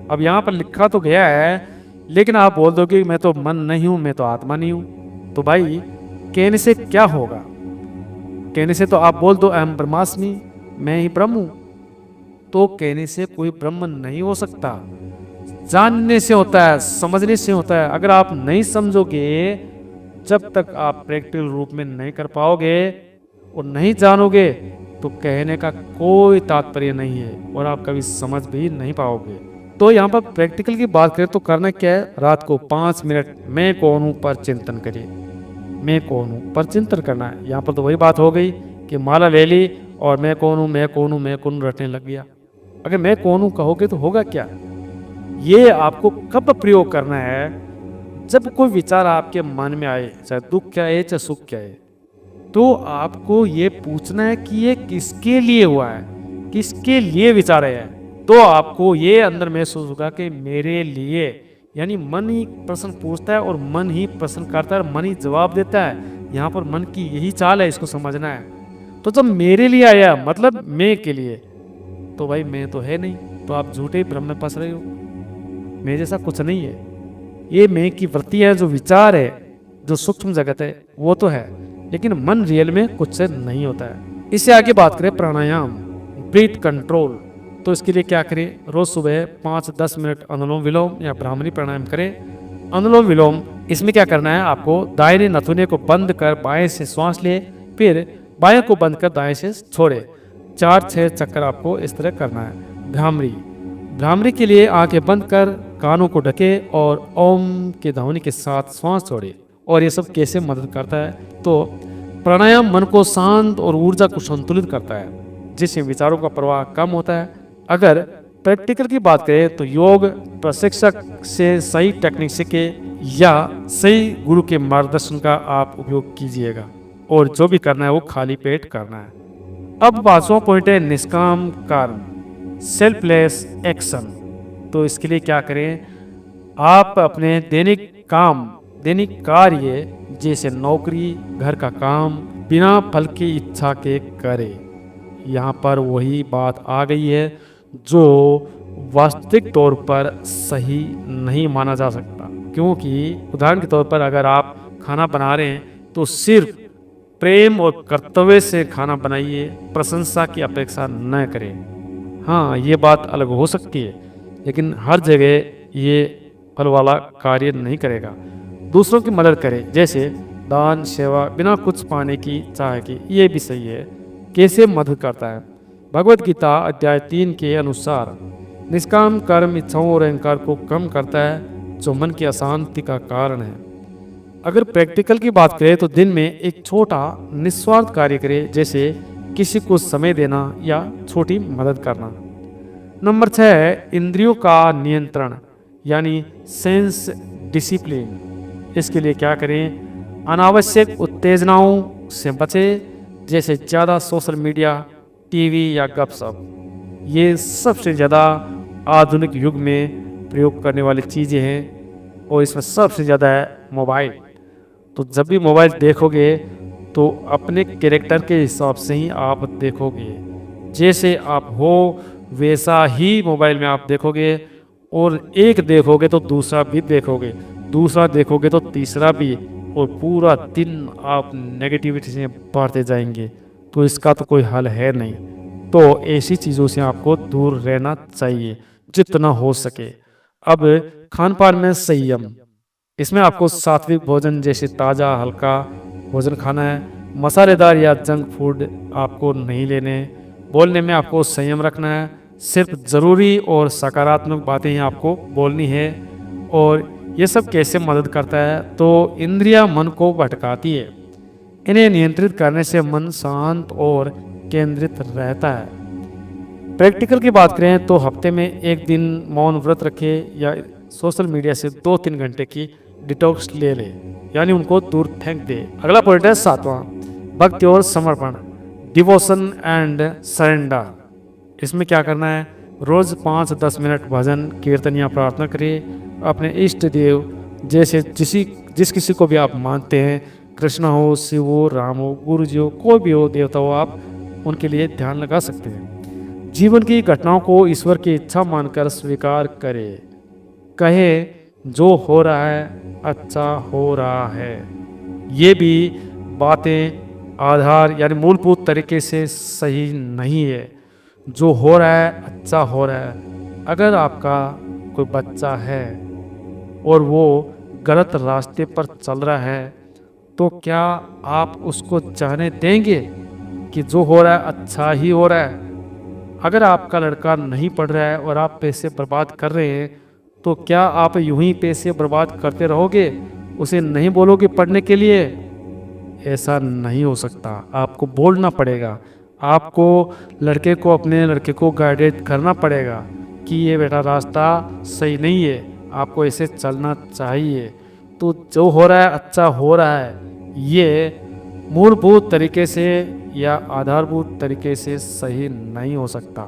अब यहाँ पर लिखा तो गया है, लेकिन आप बोल दोगे मैं तो मन नहीं हूँ, मैं तो आत्मा नहीं हूँ। तो भाई कहने से क्या होगा? कहने से तो आप बोल दो अहम ब्रह्मास्मि, मैं ही ब्रह्म हूँ। तो कहने से कोई ब्रह्म नहीं हो सकता, जानने से होता है, समझने से होता है। अगर आप नहीं समझोगे, जब तक आप प्रैक्टिकल रूप में नहीं कर पाओगे और नहीं जानोगे, तो कहने का कोई तात्पर्य नहीं है और आप कभी समझ भी नहीं पाओगे। तो यहाँ पर प्रैक्टिकल की बात करें तो करना क्या है, रात को 5 मिनट मैं कौन हूँ पर चिंतन करिए। मैं कौन हूँ पर चिंतन करना है। यहाँ पर तो वही बात हो गई कि माला ले ली और मैं कौन हूँ, मैं कौन हूँ, मैं कौन रटने लग गया। अगर मैं कौन हूँ कहोगे तो होगा क्या? ये आपको कब प्रयोग करना है? जब कोई विचार आपके मन में आए, चाहे दुख क्या है चाहे सुख क्या है, तो आपको ये पूछना है कि ये किसके लिए हुआ है, किसके लिए विचार है। तो आपको ये अंदर महसूस होगा कि मेरे लिए, यानी मन ही प्रश्न पूछता है और मन ही प्रश्न करता है और मन ही जवाब देता है। यहाँ पर मन की यही चाल है, इसको समझना है। तो जब मेरे लिए आया मतलब मैं के लिए, तो भाई मैं तो है नहीं, तो आप झूठे भ्रम में फंस रहे हो। मैं जैसा कुछ नहीं है। ये मैं की वृत्ति है, जो विचार है, जो सूक्ष्म जगत है वो तो है, लेकिन मन रियल में कुछ से नहीं होता है। इससे आगे बात करें प्राणायाम, ब्रीथ कंट्रोल। तो इसके लिए क्या करें, रोज सुबह 5-10 मिनट अनुलोम विलोम या भ्रामरी प्राणायाम करें। अनुलोम विलोम, इसमें क्या करना है, आपको दाहिने नथुने को बंद कर बाएं से श्वास ले, फिर बाएं को बंद कर दाएं से छोड़े। 4-6 चक्कर आपको इस तरह करना है। भ्रामरी के लिए आंखें बंद कर कानों को ढके और ओम के ध्वनि के साथ श्वास छोड़े। और ये सब कैसे मदद करता है, तो प्राणायाम मन को शांत और ऊर्जा को संतुलित करता है, जिससे विचारों का प्रवाह कम होता है। अगर प्रैक्टिकल की बात करें तो योग प्रशिक्षक से सही टेक्निक सीखे या सही गुरु के मार्गदर्शन का आप उपयोग कीजिएगा, और जो भी करना है वो खाली पेट करना है। अब 5वां पॉइंट है निष्काम कर्म, सेल्फलेस एक्शन। तो इसके लिए क्या करें, आप अपने दैनिक काम, दैनिक कार्य जैसे नौकरी, घर का काम बिना फल की इच्छा के करें। यहाँ पर वही बात आ गई है जो वास्तविक तौर पर सही नहीं माना जा सकता। क्योंकि उदाहरण के तौर पर अगर आप खाना बना रहे हैं तो सिर्फ प्रेम और कर्तव्य से खाना बनाइए, प्रशंसा की अपेक्षा न करें। हाँ, ये बात अलग हो सकती है, लेकिन हर जगह ये फल वाला कार्य नहीं करेगा। दूसरों की मदद करें, जैसे दान सेवा बिना कुछ पाने की चाह की, ये भी सही है। कैसे मदद करता है, भगवत गीता अध्याय 3 के अनुसार निष्काम कर्म इच्छाओं और अहंकार को कम करता है, जो मन की अशांति का कारण है। अगर प्रैक्टिकल की बात करें तो दिन में एक छोटा निस्वार्थ कार्य करें, जैसे किसी को समय देना या छोटी मदद करना। नंबर 6, इंद्रियों का नियंत्रण यानी सेंस डिसिप्लिन। इसके लिए क्या करें, अनावश्यक उत्तेजनाओं से बचें, जैसे ज़्यादा सोशल मीडिया, टीवी या गपशप। ये सबसे ज़्यादा आधुनिक युग में प्रयोग करने वाली चीज़ें हैं। और इसमें सबसे ज़्यादा है मोबाइल। तो जब भी मोबाइल देखोगे तो अपने कैरेक्टर के हिसाब से ही आप देखोगे। जैसे आप हो वैसा ही मोबाइल में आप देखोगे, और एक देखोगे तो दूसरा भी देखोगे, दूसरा देखोगे तो तीसरा भी, और पूरा दिन आप नेगेटिविटी से बढ़ते जाएंगे। तो इसका तो कोई हल है नहीं। तो ऐसी चीज़ों से आपको दूर रहना चाहिए जितना हो सके। अब खान पान में संयम, इसमें आपको सात्विक भोजन जैसे ताज़ा हल्का भोजन खाना है। मसालेदार या जंक फूड आपको नहीं लेने। बोलने में आपको संयम रखना है, सिर्फ ज़रूरी और सकारात्मक बातें ही आपको बोलनी है। और ये सब कैसे मदद करता है, तो इंद्रियां मन को भटकाती है, इन्हें नियंत्रित करने से मन शांत और केंद्रित रहता है। प्रैक्टिकल की बात करें तो हफ्ते में एक दिन मौन व्रत रखें या सोशल मीडिया से 2-3 घंटे की डिटॉक्स ले ले, यानी उनको दूर फेंक दे। अगला पॉइंट है 7वां, भक्ति और समर्पण, डिवोशन एंड सरेंडर। इसमें क्या करना है, रोज 5-10 मिनट भजन कीर्तन या प्रार्थना करें। अपने इष्ट देव जैसे जिस किसी को भी आप मानते हैं, कृष्ण हो, शिव हो, राम हो, गुरु जी हो, कोई भी हो देवता हो, आप उनके लिए ध्यान लगा सकते हैं। जीवन की घटनाओं को ईश्वर की इच्छा मानकर स्वीकार करें। कहे जो हो रहा है अच्छा हो रहा है। ये भी बातें आधार यानी मूलभूत तरीके से सही नहीं है। जो हो रहा है अच्छा हो रहा है। अगर आपका कोई बच्चा है और वो गलत रास्ते पर चल रहा है, तो क्या आप उसको जाने देंगे कि जो हो रहा है अच्छा ही हो रहा है? अगर आपका लड़का नहीं पढ़ रहा है और आप पैसे बर्बाद कर रहे हैं, तो क्या आप यूं ही पैसे बर्बाद करते रहोगे, उसे नहीं बोलोगे पढ़ने के लिए? ऐसा नहीं हो सकता, आपको बोलना पड़ेगा। आपको अपने लड़के को गाइडेड करना पड़ेगा कि ये बेटा रास्ता सही नहीं है, आपको ऐसे चलना चाहिए। तो जो हो रहा है अच्छा हो रहा है, ये मूलभूत तरीके से या आधारभूत तरीके से सही नहीं हो सकता।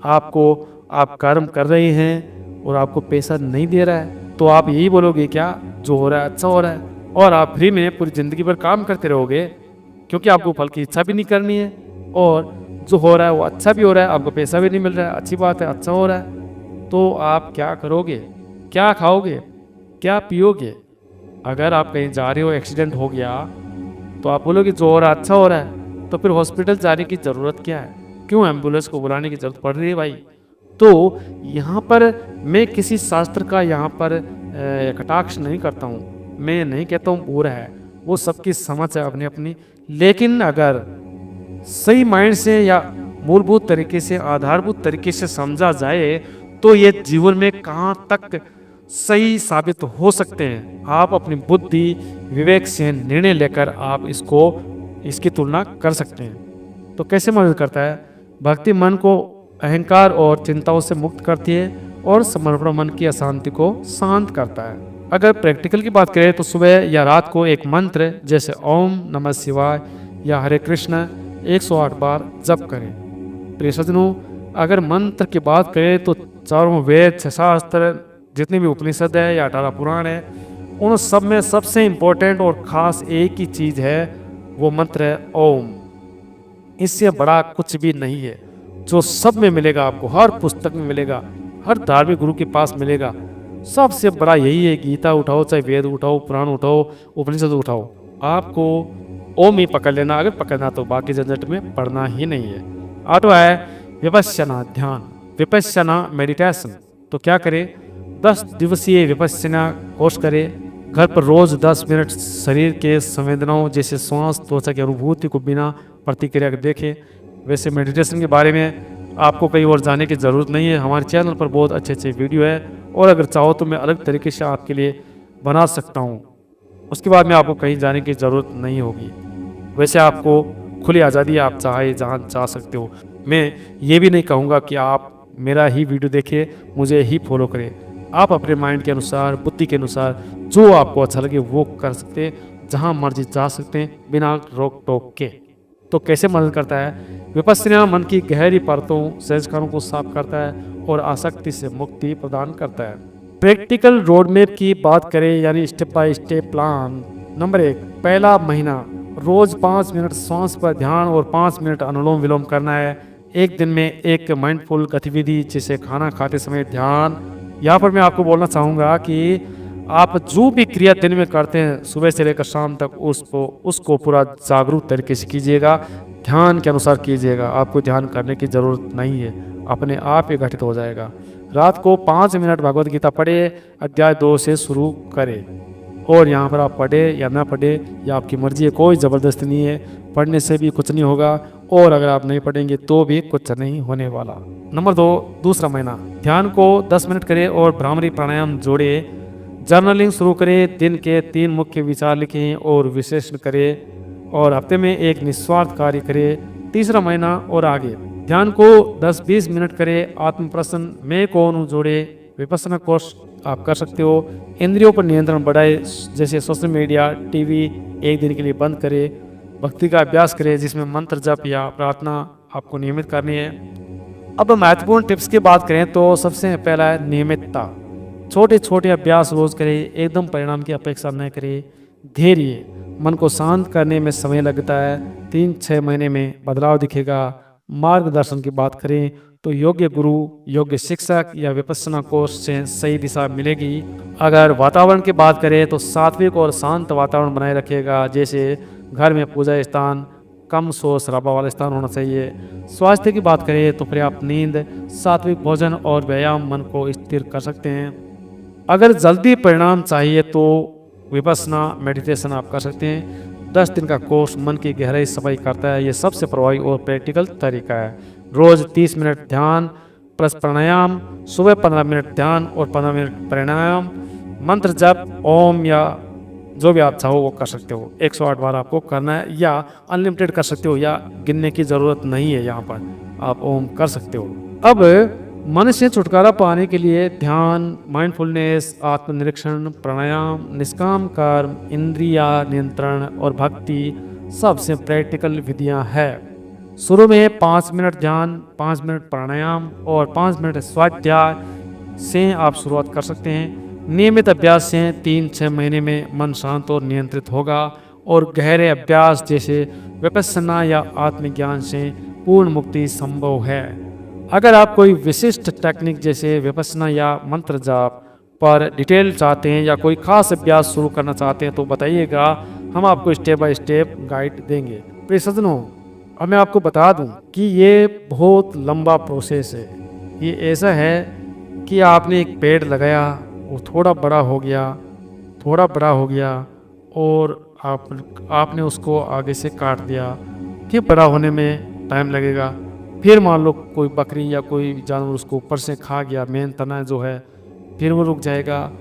आप कर्म कर रहे हैं और आपको पैसा नहीं दे रहा है, तो आप यही बोलोगे क्या जो हो रहा है अच्छा हो रहा है, और आप फ्री में पूरी ज़िंदगी भर काम करते रहोगे, क्योंकि आपको फल की इच्छा भी नहीं करनी है, और जो हो रहा है वो अच्छा भी हो रहा है, आपको पैसा भी नहीं मिल रहा है, अच्छी बात है, अच्छा हो रहा है। तो आप क्या करोगे, क्या खाओगे, क्या पियोगे? अगर आप कहीं जा रहे हो, एक्सीडेंट हो गया, तो आप बोलोगे जो हो रहा है अच्छा हो रहा है, तो फिर हॉस्पिटल जाने की ज़रूरत क्या है? क्यों एम्बुलेंस को बुलाने की ज़रूरत पड़ रही है भाई? तो यहाँ पर मैं किसी शास्त्र का यहाँ पर कटाक्ष नहीं करता हूँ, मैं नहीं कहता हूँ बुरा है, वो सबकी समझ है अपनी अपनी। लेकिन अगर सही माइंड से या मूलभूत तरीके से आधारभूत तरीके से समझा जाए, तो ये जीवन में कहाँ तक सही साबित हो सकते हैं। आप अपनी बुद्धि विवेक से निर्णय लेकर आप इसकी तुलना कर सकते हैं। तो कैसे मदद करता है? भक्ति मन को अहंकार और चिंताओं से मुक्त करती है और समर्पण मन की अशांति को शांत करता है। अगर प्रैक्टिकल की बात करें तो सुबह या रात को एक मंत्र जैसे ओम नमः शिवाय या हरे कृष्ण 108 बार जप करें। प्रिय सज्जनों, अगर मंत्र की बात करें तो चारों वेद, 6 शास्त्र, जितने भी उपनिषद है या 18 पुराण है, उन सब में सबसे इम्पोर्टेंट और ख़ास एक ही चीज़ है, वो मंत्र है ओम। इससे बड़ा कुछ भी नहीं है, जो सब में मिलेगा आपको, हर पुस्तक में मिलेगा, हर धार्मिक गुरु के पास मिलेगा। सबसे बड़ा यही है, गीता उठाओ, चाहे वेद उठाओ, पुराण उठाओ, उपनिषद उठाओ, आपको ओम ही पकड़ लेना। अगर पकड़ना तो बाकी झंझट में पढ़ना ही नहीं है। आठवां है विपश्यना ध्यान, विपश्यना मेडिटेशन। तो क्या करें? 10 दिवसीय विपश्यना कोर्स करें। घर पर रोज 10 मिनट शरीर के संवेदनाओं जैसे श्वास, त्वचा की अनुभूति को बिना प्रतिक्रिया के देखें। वैसे मेडिटेशन के बारे में आपको कहीं और जाने की ज़रूरत नहीं है, हमारे चैनल पर बहुत अच्छे अच्छे वीडियो है, और अगर चाहो तो मैं अलग तरीके से आपके लिए बना सकता हूँ। उसके बाद में आपको कहीं जाने की ज़रूरत नहीं होगी। वैसे आपको खुली आज़ादी है, आप चाहे जहाँ जा सकते हो। मैं ये भी नहीं कहूँगा कि आप मेरा ही वीडियो देखें, मुझे ही फॉलो करें। आप अपने माइंड के अनुसार, बुद्धि के अनुसार जो आपको अच्छा लगे वो कर सकते हैं, जहाँ मर्जी जा सकते हैं बिना रोक टोक के। तो कैसे मदद करता है? विपश्यना मन की गहरी परतों, संस्कारों को साफ करता है और आसक्ति से मुक्ति प्रदान करता है। प्रैक्टिकल रोड मैप की बात करें यानी step by step plan. Number 1, पहला महीना, रोज 5 मिनट श्वास पर ध्यान और 5 मिनट अनुलोम विलोम करना है। एक दिन में एक माइंडफुल गतिविधि जैसे खाना खाते समय ध्यान। यहाँ पर मैं आपको बोलना चाहूँगा कि आप जो भी क्रिया दिन में करते हैं सुबह से लेकर शाम तक उसको पूरा जागरूक तरीके से कीजिएगा, ध्यान के अनुसार कीजिएगा। आपको ध्यान करने की ज़रूरत नहीं है, अपने आप ही घटित हो जाएगा। रात को 5 मिनट भगवद गीता पढ़े, अध्याय 2 से शुरू करें। और यहाँ पर आप पढ़े या ना पढ़े या आपकी मर्जी है, कोई ज़बरदस्ती नहीं है। पढ़ने से भी कुछ नहीं होगा और अगर आप नहीं पढ़ेंगे तो भी कुछ नहीं होने वाला। नंबर 2, दूसरा महीना, ध्यान को 10 मिनट करें और भ्रामरी प्राणायाम जोड़े। जर्नलिंग शुरू करें, दिन के 3 मुख्य विचार लिखें और विश्लेषण करें और हफ्ते में एक निस्वार्थ कार्य करें। तीसरा महीना और आगे, ध्यान को 10-20 मिनट करें, आत्म प्रसन्न मैं कौन हूँ जोड़े। विपश्यना कोर्स आप कर सकते हो। इंद्रियों पर नियंत्रण बढ़ाए, जैसे सोशल मीडिया, टीवी एक दिन के लिए बंद करें। भक्ति का अभ्यास करें जिसमें मंत्र जप या प्रार्थना आपको नियमित करनी है। अब महत्वपूर्ण टिप्स की बात करें तो सबसे पहला है नियमितता। छोटे छोटे अभ्यास रोज करें, एकदम परिणाम की अपेक्षा न करें। धैर्य, मन को शांत करने में समय लगता है, 3-6 महीने में बदलाव दिखेगा। मार्गदर्शन की बात करें तो योग्य गुरु, योग्य शिक्षक या विपश्यना कोर्स से सही दिशा मिलेगी। अगर वातावरण की बात करें तो सात्विक और शांत वातावरण बनाए रखिएगा, जैसे घर में पूजा स्थान, कम शोर शराबा वाला स्थान होना चाहिए। स्वास्थ्य की बात करें तो पर्याप्त नींद, सात्विक भोजन और व्यायाम मन को स्थिर कर सकते हैं। अगर जल्दी परिणाम चाहिए तो विपश्यना मेडिटेशन आप कर सकते हैं। 10 दिन का कोर्स मन की गहराई सफाई करता है। ये सबसे प्रभावी और प्रैक्टिकल तरीका है। रोज 30 मिनट ध्यान प्लस प्राणायाम, सुबह 15 मिनट ध्यान और 15 मिनट प्राणायाम। मंत्र जप ओम या जो भी आप चाहो वो कर सकते हो। 108 बार आपको करना है या अनलिमिटेड कर सकते हो, या गिनने की ज़रूरत नहीं है। यहाँ पर आप ओम कर सकते हो। अब मन से छुटकारा पाने के लिए ध्यान, माइंडफुलनेस, आत्मनिरीक्षण, प्राणायाम, निष्काम कर्म, इंद्रिया नियंत्रण और भक्ति सबसे प्रैक्टिकल विधियां हैं। शुरू में 5 मिनट ध्यान, 5 मिनट प्राणायाम और 5 मिनट स्वाध्याय से आप शुरुआत कर सकते हैं। नियमित अभ्यास से 3-6 महीने में मन शांत और नियंत्रित होगा और गहरे अभ्यास जैसे विपश्यना या आत्मज्ञान से पूर्ण मुक्ति संभव है। अगर आप कोई विशिष्ट टेक्निक जैसे विपश्यना या मंत्र जाप पर डिटेल चाहते हैं या कोई खास अभ्यास शुरू करना चाहते हैं तो बताइएगा, हम आपको स्टेप बाय स्टेप गाइड देंगे। प्रिय सज्जनों, अब मैं आपको बता दूं कि ये बहुत लंबा प्रोसेस है। ये ऐसा है कि आपने एक पेड़ लगाया, वो थोड़ा बड़ा हो गया और आपने उसको आगे से काट दिया। फिर बड़ा होने में टाइम लगेगा। फिर मान लो कोई बकरी या कोई जानवर उसको ऊपर से खा गया, मेन तना जो है, फिर वो रुक जाएगा।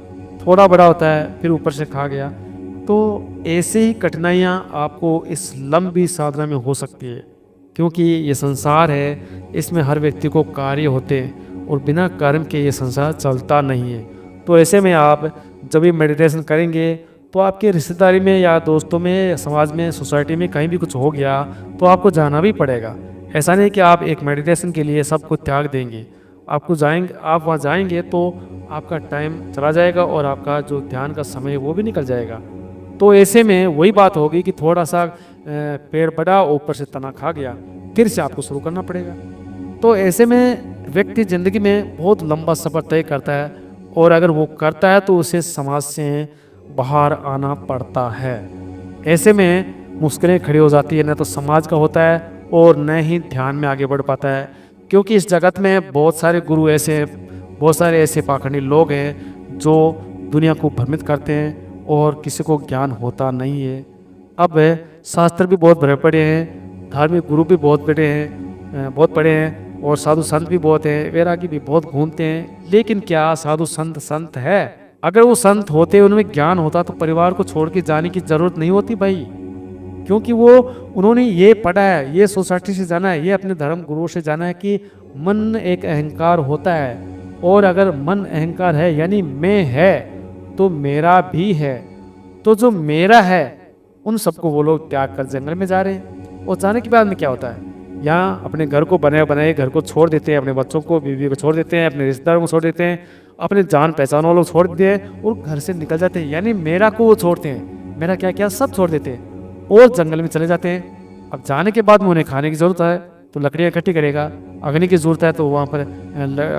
थोड़ा बड़ा होता है फिर ऊपर से खा गया। तो ऐसे ही कठिनाइयाँ आपको इस लंबी साधना में हो सकती है, क्योंकि ये संसार है, इसमें हर व्यक्ति को कार्य होते हैं और बिना कर्म के ये संसार चलता नहीं है। तो ऐसे में आप जब भी मेडिटेशन करेंगे तो आपके रिश्तेदारी में या दोस्तों में, समाज में, सोसाइटी में कहीं भी कुछ हो गया तो आपको जाना भी पड़ेगा। ऐसा नहीं कि आप एक मेडिटेशन के लिए सब कुछ त्याग देंगे। आप वहाँ जाएंगे तो आपका टाइम चला जाएगा और आपका जो ध्यान का समय है वो भी निकल जाएगा। तो ऐसे में वही बात होगी कि थोड़ा सा पेड़ बढ़ा, ऊपर से तना खा गया, फिर से आपको शुरू करना पड़ेगा। तो ऐसे में व्यक्ति ज़िंदगी में बहुत लंबा सफ़र तय करता है और अगर वो करता है तो उसे समाज से बाहर आना पड़ता है। ऐसे में मुश्किलें खड़ी हो जाती है, न तो समाज का होता है और न ही ध्यान में आगे बढ़ पाता है, क्योंकि इस जगत में बहुत सारे गुरु बहुत सारे ऐसे पाखंडी लोग हैं जो दुनिया को भ्रमित करते हैं और किसी को ज्ञान होता नहीं है। अब शास्त्र भी बहुत बड़े पड़े हैं, धार्मिक गुरु भी बहुत बड़े हैं और साधु संत भी बहुत हैं, वैरागी भी बहुत घूमते हैं। लेकिन क्या साधु संत है? अगर वो संत होते, उनमें ज्ञान होता तो परिवार को छोड़ के जाने की जरूरत नहीं होती भाई, क्योंकि उन्होंने ये पढ़ा है, ये सोसाइटी से जाना है, ये अपने धर्म गुरुओं से जाना है कि मन एक अहंकार होता है और अगर मन अहंकार है यानी मैं है तो मेरा भी है। तो जो मेरा है उन सबको वो लोग त्याग कर जंगल में जा रहे हैं और जाने के बाद में क्या होता है, यहाँ अपने घर को बनाए घर को छोड़ देते हैं, अपने बच्चों को, बीवी को छोड़ देते हैं, अपने रिश्तेदारों को छोड़ देते हैं अपने जान पहचान वालों छोड़ देते हैं और घर से निकल जाते हैं। यानी मेरा को वो छोड़ते हैं, मेरा क्या क्या सब छोड़ देते हैं और जंगल में चले जाते हैं। अब जाने के बाद में उन्हें खाने की ज़रूरत है तो लकड़ियाँ इकट्ठी करेगा, अग्नि की ज़रूरत है तो वहाँ पर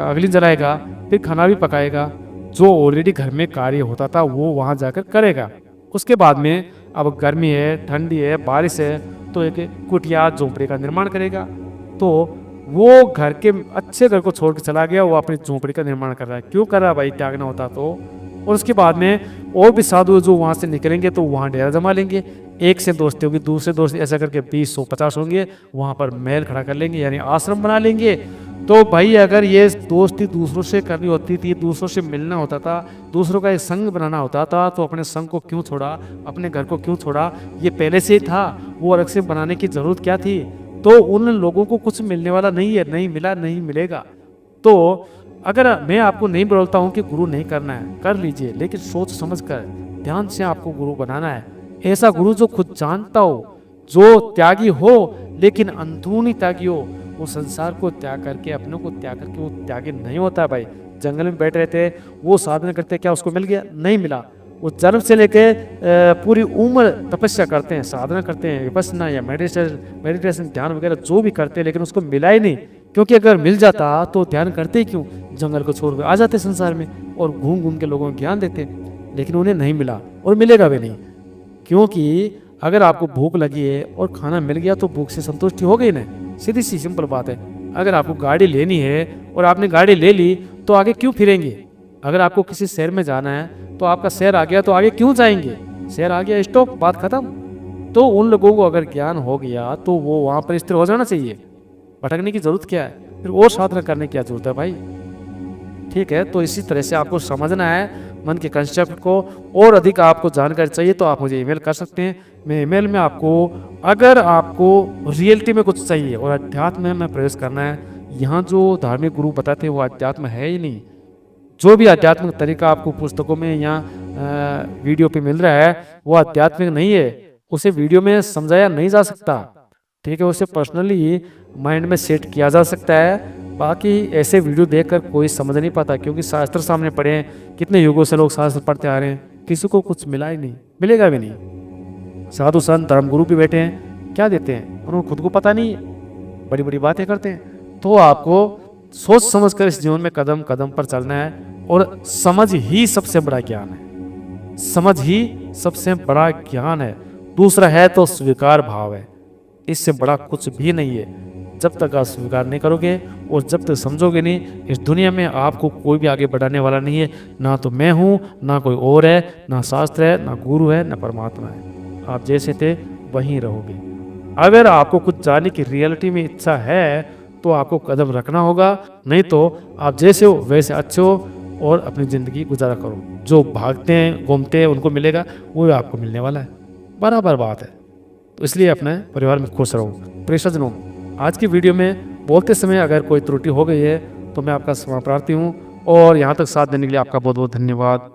अग्नि जलाएगा, फिर खाना भी पकाएगा। जो ऑलरेडी घर में कार्य होता था वो वहाँ जाकर करेगा। उसके बाद में अब गर्मी है, ठंडी है, बारिश है तो एक कुटिया झोंपड़ी का निर्माण करेगा। तो वो घर के अच्छे घर को छोड़ के चला गया, वो अपनी झोंपड़ी का निर्माण कर रहा है। क्यों कर रहा है भाई, त्यागना होता तो। और उसके बाद में और भी साधु जो वहाँ से निकलेंगे तो वहाँ डेरा जमा लेंगे। एक से दोस्ती होगी, दूसरे दोस्ती, ऐसा करके 20, 150 होंगे, वहाँ पर महल खड़ा कर लेंगे यानी आश्रम बना लेंगे। तो भाई अगर ये दोस्ती दूसरों से करनी होती थी, दूसरों से मिलना होता था, दूसरों का एक संग बनाना होता था, तो अपने संग को क्यों छोड़ा, अपने घर को क्यों छोड़ा? ये पहले से ही था, वो अलग से बनाने की जरूरत क्या थी? तो उन लोगों को कुछ मिलने वाला नहीं है, नहीं मिला, नहीं मिलेगा। तो अगर मैं आपको नहीं बोलता हूँ कि गुरु नहीं करना है, कर लीजिए, लेकिन सोच समझ कर ध्यान से आपको गुरु बनाना है। ऐसा गुरु जो खुद जानता हो, जो त्यागी हो लेकिन अंदरूनी त्यागी हो। वो संसार को त्याग करके, अपने को त्याग करके वो त्यागी नहीं होता भाई। जंगल में बैठ रहे थे, वो साधना करते, क्या उसको मिल गया? नहीं मिला। वो जन्म से लेके पूरी उम्र तपस्या करते हैं, साधना करते हैं, विपश्यना या मेडिटेशन ध्यान वगैरह जो भी करते हैं, लेकिन उसको मिला ही नहीं। क्योंकि अगर मिल जाता तो ध्यान करते ही क्यों? जंगल को छोड़ कर आ जाते संसार में और घूम घूम के लोगों को ज्ञान देते। लेकिन उन्हें नहीं मिला और मिलेगा भी नहीं। क्योंकि अगर आपको भूख लगी है और खाना मिल गया तो भूख से संतुष्टि हो गई ना। सीधी सी सिंपल बात है। अगर आपको गाड़ी लेनी है और आपने गाड़ी ले ली तो आगे क्यों फिरेंगे? अगर आपको किसी शहर में जाना है तो आपका शहर आ गया तो आगे क्यों जाएंगे? शहर आ गया, स्टॉप, बात खत्म। तो उन लोगों को अगर ज्ञान हो गया तो वो वहाँ पर स्थिर हो जाना चाहिए। भटकने की जरूरत क्या है? फिर और साधना करने की क्या जरूरत है भाई? ठीक है, तो इसी तरह से आपको समझना है मन के कंसेप्ट को। और अधिक आपको जानकारी चाहिए तो आप मुझे ईमेल कर सकते हैं। मैं ईमेल में आपको, अगर आपको रियलिटी में कुछ चाहिए और अध्यात्म में प्रवेश करना है, यहाँ जो धार्मिक गुरु बताते हैं वो अध्यात्म है ही नहीं। जो भी आध्यात्मिक तरीका आपको पुस्तकों में या वीडियो पे मिल रहा है वो आध्यात्मिक नहीं है। उसे वीडियो में समझाया नहीं जा सकता। ठीक है, उसे पर्सनली माइंड में सेट किया जा सकता है। बाकी ऐसे वीडियो देखकर कोई समझ नहीं पाता, क्योंकि शास्त्र सामने पढ़े हैं। कितने युगों से लोग शास्त्र पढ़ते आ रहे हैं, किसी को कुछ मिला ही नहीं, मिलेगा भी नहीं। साधु संत धर्मगुरु भी बैठे हैं, क्या देते हैं? उन्होंने खुद को पता नहीं है, बड़ी बड़ी बातें करते हैं। तो आपको सोच समझ कर इस जीवन में कदम कदम पर चलना है। और समझ ही सबसे बड़ा ज्ञान है, समझ ही सबसे बड़ा ज्ञान है। दूसरा है तो स्वीकार भाव है, इससे बड़ा कुछ भी नहीं है। जब तक आप स्वीकार नहीं करोगे और जब तक समझोगे नहीं, इस दुनिया में आपको कोई भी आगे बढ़ाने वाला नहीं है। ना तो मैं हूँ, ना कोई और है, ना शास्त्र है, ना गुरु है, ना परमात्मा है। आप जैसे थे वहीं रहोगे। अगर आपको कुछ जानने की रियलिटी में इच्छा है तो आपको कदम रखना होगा, नहीं तो आप जैसे हो वैसे अच्छे हो और अपनी ज़िंदगी गुजारा करो। जो भागते हैं घूमते हैं उनको मिलेगा, वो आपको मिलने वाला है, बराबर बात है। तो इसलिए अपने परिवार में खुश रहो। प्रियजनों, आज की वीडियो में बोलते समय अगर कोई त्रुटि हो गई है तो मैं आपका क्षमा प्रार्थी हूँ। और यहाँ तक साथ देने के लिए आपका बहुत बहुत धन्यवाद।